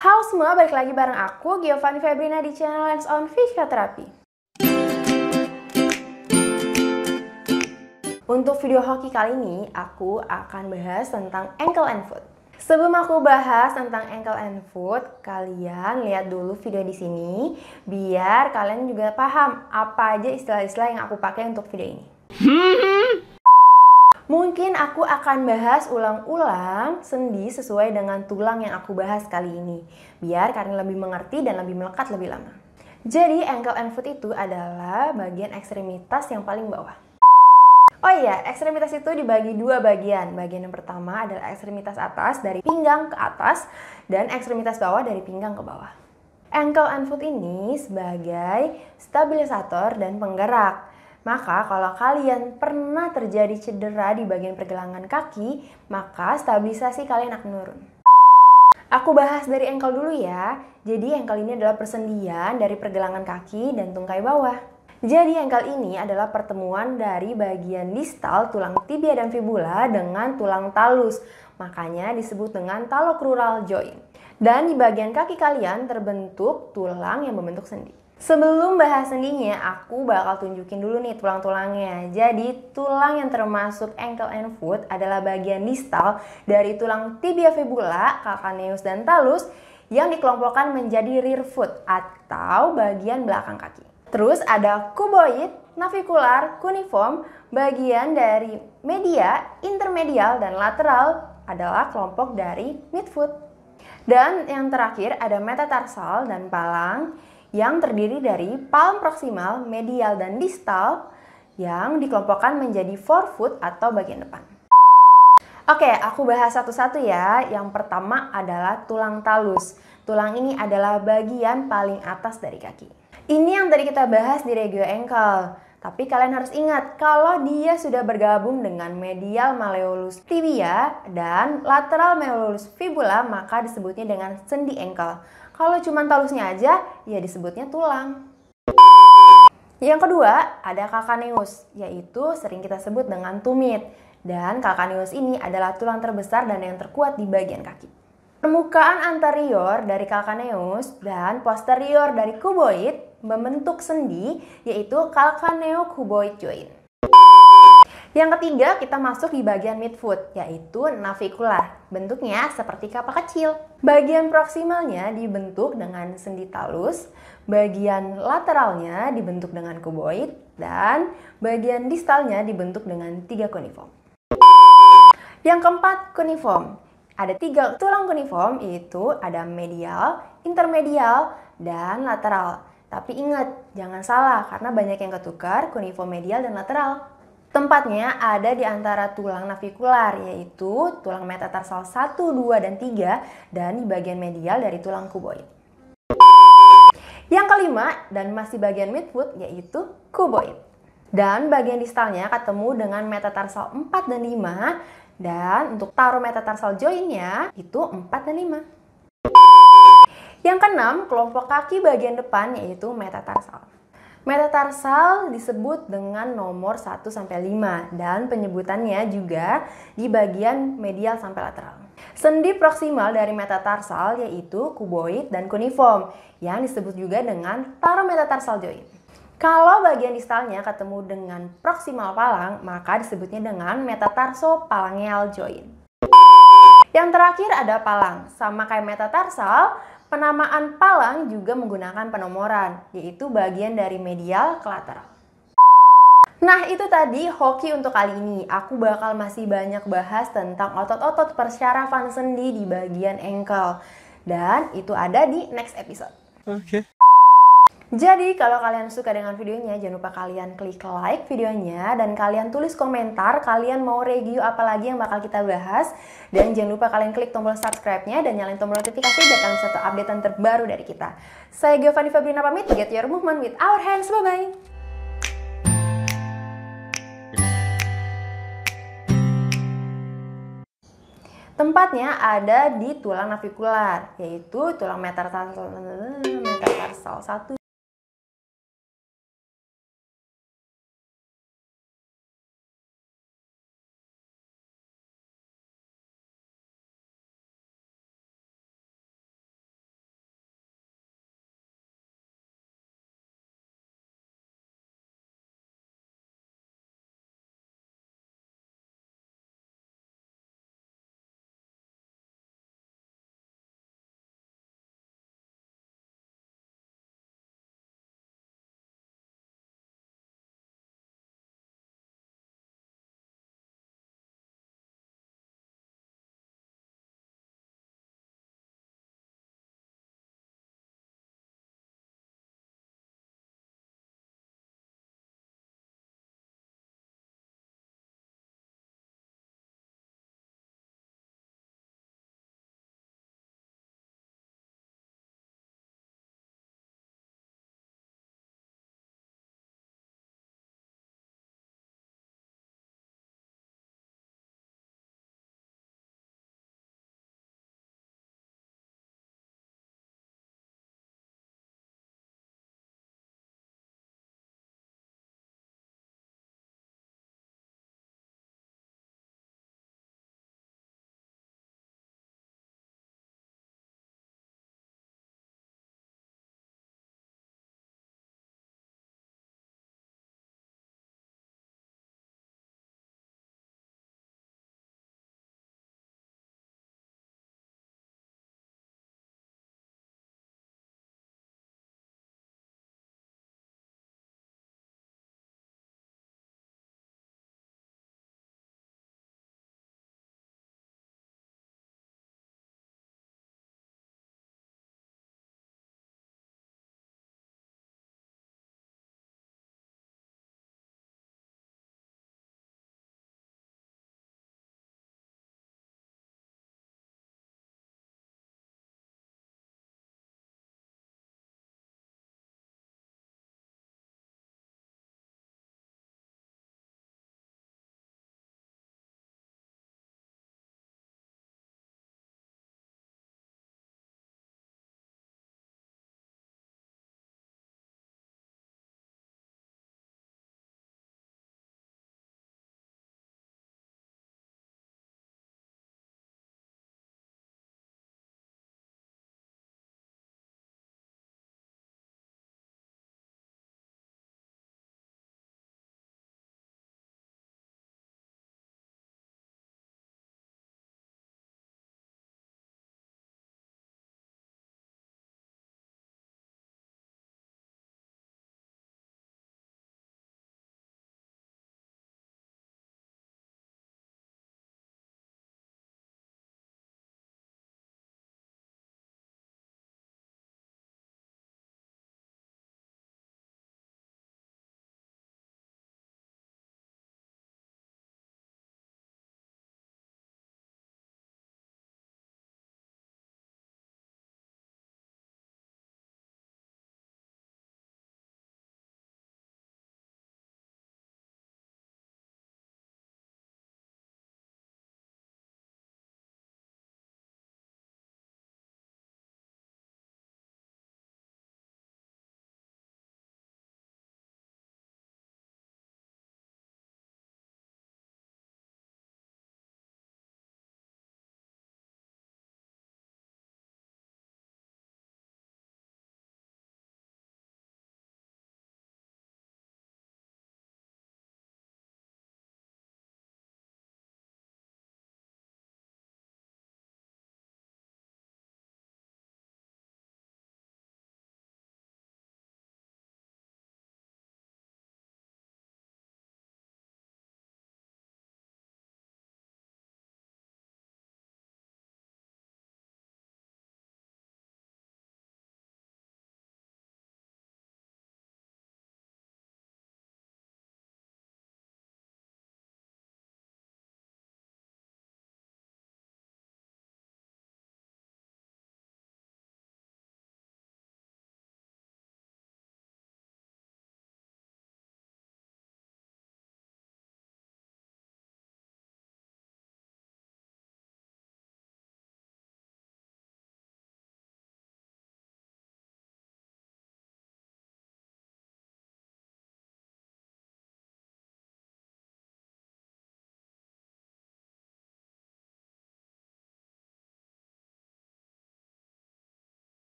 Halo semua, balik lagi bareng aku, Giovanni Febrina di channel Hands On Physiotherapy. Untuk video hoki kali ini, aku akan bahas tentang ankle and foot. Sebelum aku bahas tentang ankle and foot, kalian lihat dulu video di sini, biar kalian juga paham apa aja istilah-istilah yang aku pakai untuk video ini. Mungkin aku akan bahas ulang-ulang sendi sesuai dengan tulang yang aku bahas kali ini, biar kalian lebih mengerti dan lebih melekat lebih lama. Jadi ankle and foot itu adalah bagian ekstremitas yang paling bawah. Oh iya, ekstremitas itu dibagi dua bagian. Bagian yang pertama adalah ekstremitas atas dari pinggang ke atas dan ekstremitas bawah dari pinggang ke bawah. Ankle and foot ini sebagai stabilisator dan penggerak. Maka kalau kalian pernah terjadi cedera di bagian pergelangan kaki, maka stabilisasi kalian akan menurun. Aku bahas dari ankle dulu ya. Jadi ankle ini adalah persendian dari pergelangan kaki dan tungkai bawah. Jadi ankle ini adalah pertemuan dari bagian distal tulang tibia dan fibula dengan tulang talus. Makanya disebut dengan talocrural joint. Dan di bagian kaki kalian terbentuk tulang yang membentuk sendi. Sebelum bahas sendinya, aku bakal tunjukin dulu nih tulang-tulangnya. Jadi tulang yang termasuk ankle and foot adalah bagian distal dari tulang tibia fibula, calcaneus dan talus yang dikelompokkan menjadi rear foot atau bagian belakang kaki. Terus ada cuboid, navicular, cuneiform, bagian dari media, intermedial dan lateral adalah kelompok dari midfoot. Dan yang terakhir ada metatarsal dan palang yang terdiri dari palm proksimal, medial, dan distal yang dikelompokkan menjadi forefoot atau bagian depan. Oke, aku bahas satu-satu ya. Yang pertama adalah tulang talus. Tulang ini adalah bagian paling atas dari kaki. Ini yang tadi kita bahas di regio ankle. Tapi kalian harus ingat, kalau dia sudah bergabung dengan medial malleolus tibia dan lateral malleolus fibula, maka disebutnya dengan sendi ankle. Kalau cuma talusnya aja, ya disebutnya tulang. Yang kedua, ada calcaneus, yaitu sering kita sebut dengan tumit. Dan calcaneus ini adalah tulang terbesar dan yang terkuat di bagian kaki. Permukaan anterior dari calcaneus dan posterior dari cuboid membentuk sendi, yaitu calcaneo-cuboid joint. Yang ketiga, kita masuk di bagian midfoot, yaitu navicular. Bentuknya seperti kapak kecil. Bagian proksimalnya dibentuk dengan sendi talus, bagian lateralnya dibentuk dengan cuboid, dan bagian distalnya dibentuk dengan 3 cuneiform. Yang keempat, cuneiform. Ada 3 tulang cuneiform, yaitu ada medial, intermedial, dan lateral. Tapi ingat, jangan salah karena banyak yang ketukar cuneiform medial dan lateral. Tempatnya ada di antara tulang navicular, yaitu tulang metatarsal 1, 2, dan 3, dan di bagian medial dari tulang cuboid. Yang kelima, dan masih bagian midfoot, yaitu cuboid. Dan bagian distalnya ketemu dengan metatarsal 4 dan 5, dan untuk taruh metatarsal jointnya itu 4 dan 5. Yang keenam, kelompok kaki bagian depan, yaitu metatarsal. Metatarsal disebut dengan nomor 1-5 dan penyebutannya juga di bagian medial sampai lateral. Sendi proksimal dari metatarsal yaitu cuboid dan cuneiform yang disebut juga dengan tarometatarsal joint. Kalau bagian distalnya ketemu dengan proksimal palang, maka disebutnya dengan metatarsopalangeal joint. Yang terakhir ada palang. Sama kayak metatarsal, penamaan palang juga menggunakan penomoran, yaitu bagian dari medial ke lateral. Nah, itu tadi hoki untuk kali ini. Aku bakal masih banyak bahas tentang otot-otot persyarafan sendi di bagian ankle. Dan itu ada di next episode. Oke. Jadi kalau kalian suka dengan videonya, jangan lupa kalian klik like videonya dan kalian tulis komentar kalian mau review apa lagi yang bakal kita bahas. Dan jangan lupa kalian klik tombol subscribe-nya dan nyalain tombol notifikasi biar kalian bisa tahu updatean terbaru dari kita. Saya Giovanni Febrina pamit, get your movement with our hands, bye-bye! Tempatnya ada di tulang navicular, yaitu tulang metatarsal 1